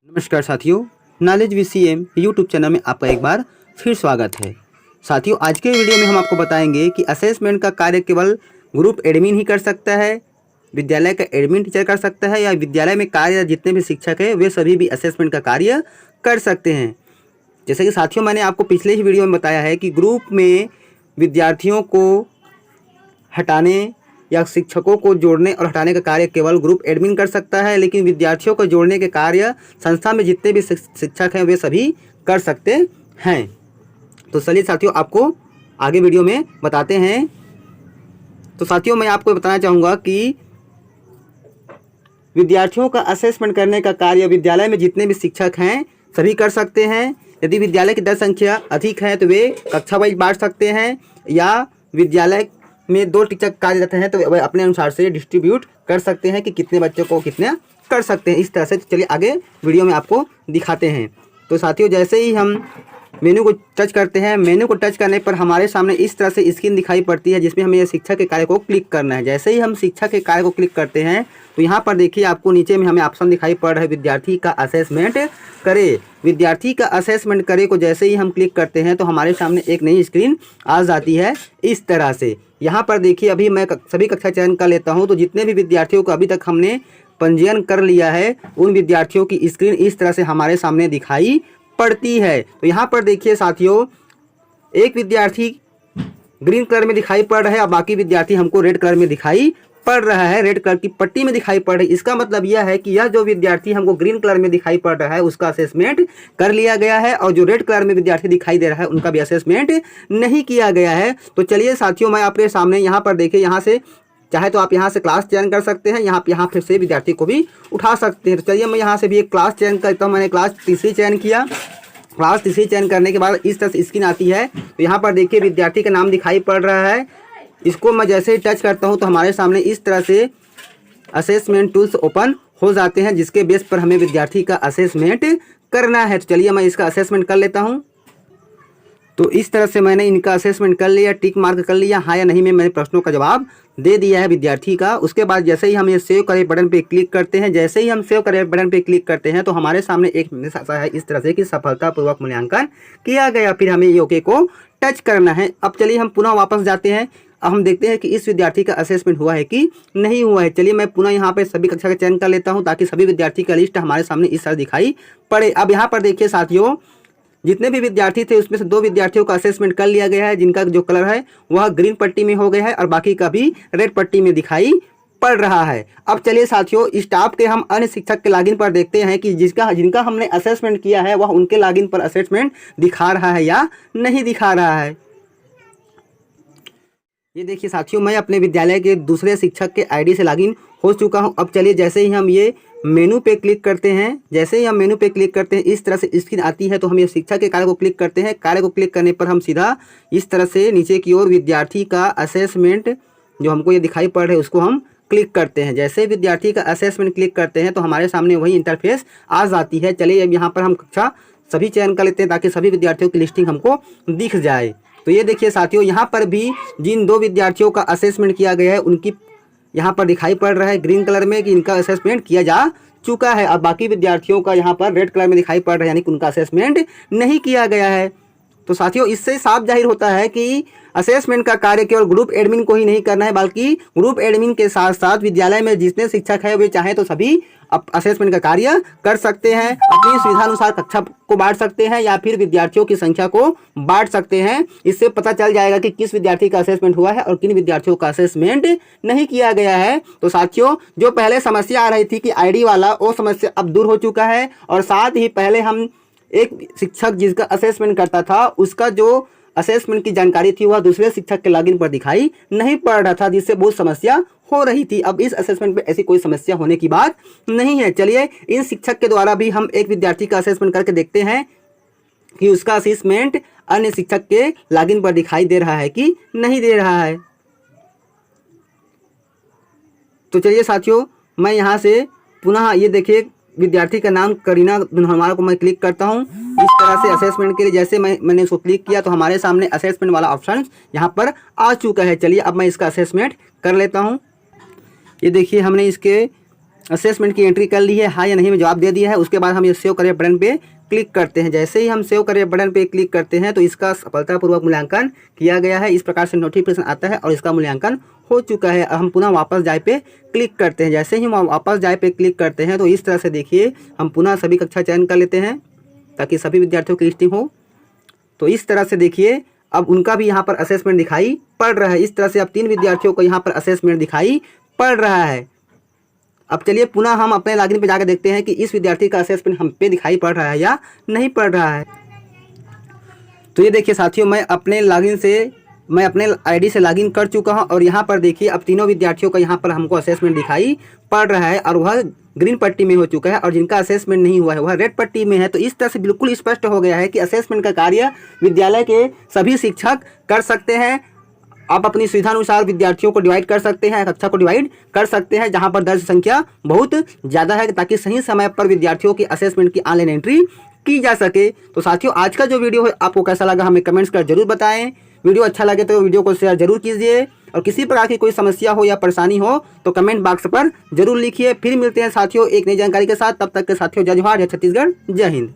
नमस्कार साथियों, knowledge VCM YouTube channel में आपका एक बार फिर स्वागत है। साथियों, आज के वीडियो में हम आपको बताएंगे कि असेसमेंट का कार्य केवल ग्रुप एडमिन ही कर सकता है, विद्यालय का एडमिन टीचर कर सकता है, या विद्यालय में कार्य जितने भी शिक्षक हैं वे सभी भी असेसमेंट का कार्य कर सकते हैं। जैसे कि साथियों, मैंने आपको पिछले ही वीडियो में बताया है कि ग्रुप में विद्यार्थियों को हटाने या शिक्षकों को जोड़ने और हटाने का कार्य केवल ग्रुप एडमिन कर सकता है, लेकिन विद्यार्थियों को जोड़ने के कार्य संस्था में जितने भी शिक्षक हैं वे सभी कर सकते हैं। तो चलिए साथियों, आपको आगे वीडियो में बताते हैं। तो साथियों, मैं आपको बताना चाहूँगा कि विद्यार्थियों का असेसमेंट करने का कार्य विद्यालय में जितने भी शिक्षक हैं सभी कर सकते हैं। यदि विद्यालय की दल संख्या अधिक है तो वे कक्षा वाइज बांट सकते हैं, या विद्यालय में 2 टीचर कार्यरत हैं तो वे अपने अनुसार से डिस्ट्रीब्यूट कर सकते हैं कि कितने बच्चों को कितने कर सकते हैं। इस तरह से चलिए आगे वीडियो में आपको दिखाते हैं। तो साथियों, जैसे ही हम मेनू को टच करते हैं, मेनू को टच करने पर हमारे सामने इस तरह से स्क्रीन दिखाई पड़ती है जिसमें हमें शिक्षक के कार्य को क्लिक करना है। जैसे ही हम शिक्षक के कार्य को क्लिक करते हैं तो यहाँ पर देखिए आपको नीचे में हमें ऑप्शन दिखाई पड़ रहा है, विद्यार्थी का असेसमेंट करे। विद्यार्थी का असेसमेंट करे को जैसे ही हम क्लिक करते हैं तो हमारे सामने एक नई स्क्रीन आ जाती है इस तरह से। यहाँ पर देखिए, अभी मैं सभी कक्षा चयन कर लेता हूँ, तो जितने भी विद्यार्थियों को अभी तक हमने पंजीयन कर लिया है उन विद्यार्थियों की स्क्रीन इस तरह से हमारे सामने दिखाई पड़ती है। तो यहाँ पर देखिए साथियों, एक विद्यार्थी ग्रीन कलर में दिखाई पड़ रहा है और बाकी विद्यार्थी हमको रेड कलर में दिखाई पड़ रहा है, रेड कलर की पट्टी में दिखाई पड़ रही है। इसका मतलब यह है कि यह जो विद्यार्थी हमको ग्रीन कलर में दिखाई पड़ रहा है उसका असेसमेंट कर लिया गया है, और जो रेड कलर में विद्यार्थी दिखाई दे रहा है उनका भी असेसमेंट नहीं किया गया है। तो चलिए साथियों, मैं आपके सामने यहाँ पर देखिए, यहाँ से चाहे तो आप यहाँ से क्लास चयन कर सकते हैं, यहाँ फिर से विद्यार्थी को भी उठा सकते हैं। तो चलिए मैं यहाँ से भी एक क्लास चयन करता हूँ। मैंने क्लास तीसरी चयन किया। क्लास तीसरी चयन करने के बाद इस तरह से स्क्रीन आती है। तो यहाँ पर देखिए विद्यार्थी का नाम दिखाई पड़ रहा है। इसको मैं जैसे ही टच करता हूँ तो हमारे सामने इस तरह से असेसमेंट टूल्स ओपन हो जाते हैं, जिसके बेस पर हमें विद्यार्थी का असेसमेंट करना है। तो चलिए मैं इसका असेसमेंट कर लेता हूँ। तो इस तरह से मैंने इनका असेसमेंट कर लिया, टिक मार्क कर लिया, हाँ या नहीं में मैंने प्रश्नों का जवाब दे दिया है विद्यार्थी का। उसके बाद जैसे ही हम ये सेव करे बटन पे क्लिक करते हैं, जैसे ही हम सेव करे बटन पे क्लिक करते हैं तो हमारे सामने एक मैसेज आता है इस तरह से कि सफलतापूर्वक मूल्यांकन किया गया। फिर हमें ये ओके को टच करना है। अब चलिए हम पुनः वापस जाते हैं। अब हम देखते हैं कि इस विद्यार्थी का असेसमेंट हुआ है कि नहीं हुआ है। चलिए मैं पुनः यहाँ पे सभी कक्षा का चयन कर लेता हूँ ताकि सभी विद्यार्थी का लिस्ट हमारे सामने इस तरह दिखाई पड़े। अब यहाँ पर देखिए साथियों, जितने भी विद्यार्थी थे उसमें से 2 विद्यार्थियों का असेसमेंट कर लिया गया है, जिनका जो कलर है वह ग्रीन पट्टी में हो गया है और बाकी का भी रेड पट्टी में दिखाई पड़ रहा है। अब चलिए साथियों, स्टाफ के हम अन्य शिक्षक के लॉगिन पर देखते हैं कि जिनका हमने असेसमेंट किया है वह उनके लॉगिन पर असेसमेंट दिखा रहा है या नहीं दिखा रहा है। ये देखिए साथियों, मैं अपने विद्यालय के दूसरे शिक्षक के आईडी से लॉगिन हो चुका हूं। अब चलिए जैसे ही हम ये मेनू पे क्लिक करते हैं, जैसे ही हम मेनू पे क्लिक करते हैं इस तरह से स्क्रीन आती है। तो हम ये शिक्षक के कार्य को क्लिक करते हैं। कार्य को क्लिक करने पर हम सीधा इस तरह से नीचे की ओर विद्यार्थी का असेसमेंट जो हमको ये दिखाई पड़ रहा है उसको हम क्लिक करते हैं। जैसे ही विद्यार्थी का असेसमेंट क्लिक करते हैं तो हमारे सामने वही इंटरफेस आ जाती है। चलिए अब यहाँ पर हम कक्षा सभी चयन कर लेते हैं ताकि सभी विद्यार्थियों की लिस्टिंग हमको दिख जाए। तो ये देखिए साथियों, यहाँ पर भी जिन 2 विद्यार्थियों का असेसमेंट किया गया है उनकी यहाँ पर दिखाई पड़ रहा है ग्रीन कलर में कि इनका असेसमेंट किया जा चुका है, और बाकी विद्यार्थियों का यहाँ पर रेड कलर में दिखाई पड़ रहा है, यानी कि उनका असेसमेंट नहीं किया गया है। तो साथियों, इससे साफ जाहिर होता है कि असेसमेंट का कार्य केवल ग्रुप एडमिन को ही नहीं करना है, बल्कि ग्रुप एडमिन के साथ साथ विद्यालय में जितने शिक्षक है वे चाहे तो सभी असेसमेंट का कार्य कर सकते हैं। अपनी सुविधानुसार कक्षा को बांट सकते हैं या फिर विद्यार्थियों की संख्या को बांट सकते हैं। इससे पता चल जाएगा कि किस विद्यार्थी का असेसमेंट हुआ है और किन विद्यार्थियों का असेसमेंट नहीं किया गया है। तो साथियों, जो पहले समस्या आ रही थी कि आईडी वाला, वो समस्या अब दूर हो चुका है। और साथ ही पहले हम एक शिक्षक जिसका असेसमेंट करता था उसका जो असेसमेंट की जानकारी थी वह दूसरे शिक्षक के लॉगिन पर दिखाई नहीं पड़ रहा था, जिससे बहुत समस्या हो रही थी। अब इस असेसमेंट में ऐसी कोई समस्या होने की बात नहीं है। चलिए इन शिक्षक के द्वारा भी हम एक विद्यार्थी का असेसमेंट करके देखते हैं कि उसका असेसमेंट अन्य शिक्षक के लॉगिन पर दिखाई दे रहा है कि नहीं दे रहा है। तो चलिए साथियों, मैं यहाँ से पुनः ये देखिए विद्यार्थी का नाम करीना दुन्हवार को मैं क्लिक करता हूँ। इस तरह से असेसमेंट के लिए जैसे मैंने इसको क्लिक किया तो हमारे सामने असेसमेंट वाला ऑप्शन यहाँ पर आ चुका है। चलिए अब मैं इसका असेसमेंट कर लेता हूँ। ये देखिए हमने इसके असेसमेंट की एंट्री कर ली है, हाँ या नहीं में जवाब दे दिया है। उसके बाद हम ये सेव करें बटन पे क्लिक करते हैं। जैसे ही हम सेव करें बटन पे क्लिक करते हैं तो इसका सफलतापूर्वक मूल्यांकन किया गया है। इस प्रकार से नोटिफिकेशन आता है और इसका मूल्यांकन हो चुका है। हम पुनः वापस जाए पे क्लिक करते हैं। जैसे ही हम वापस जाए पे क्लिक करते हैं तो इस तरह से देखिए हम पुनः सभी कक्षा चयन कर लेते हैं ताकि सभी विद्यार्थियों की लिस्टिंग हो। तो इस तरह से देखिए अब उनका भी यहाँ पर असेसमेंट दिखाई पड़ रहा है। इस तरह से अब 3 विद्यार्थियों को यहाँ पर असेसमेंट दिखाई पड़ रहा है। अब चलिए पुनः हम अपने लॉगिन पे जाकर देखते हैं कि इस विद्यार्थी का असेसमेंट हम पे दिखाई पड़ रहा है या नहीं पड़ रहा है। तो ये देखिए साथियों, मैं अपने आईडी से लॉगिन कर चुका हूं और यहाँ पर देखिए अब तीनों विद्यार्थियों का यहाँ पर हमको असेसमेंट दिखाई पड़ रहा है और वह ग्रीन पट्टी में हो चुका है और जिनका असेसमेंट नहीं हुआ है वह रेड पट्टी में है। तो इस तरह से बिल्कुल स्पष्ट हो गया है कि असेसमेंट का कार्य विद्यालय के सभी शिक्षक कर सकते हैं। आप अपनी सुविधानुसार विद्यार्थियों को डिवाइड कर सकते हैं, कक्षा को डिवाइड कर सकते हैं जहां पर दर्ज संख्या बहुत ज़्यादा है, ताकि सही समय पर विद्यार्थियों की असेसमेंट की ऑनलाइन एंट्री की जा सके। तो साथियों, आज का जो वीडियो है आपको कैसा लगा हमें कमेंट्स कर जरूर बताएं। वीडियो अच्छा लगे तो वीडियो को शेयर जरूर कीजिए और किसी प्रकार की कोई समस्या हो या परेशानी हो तो कमेंट बॉक्स पर जरूर लिखिए। फिर मिलते हैं साथियों एक नई जानकारी के साथ। तब तक के साथियों जय जोहार, जय छत्तीसगढ़, जय हिंद।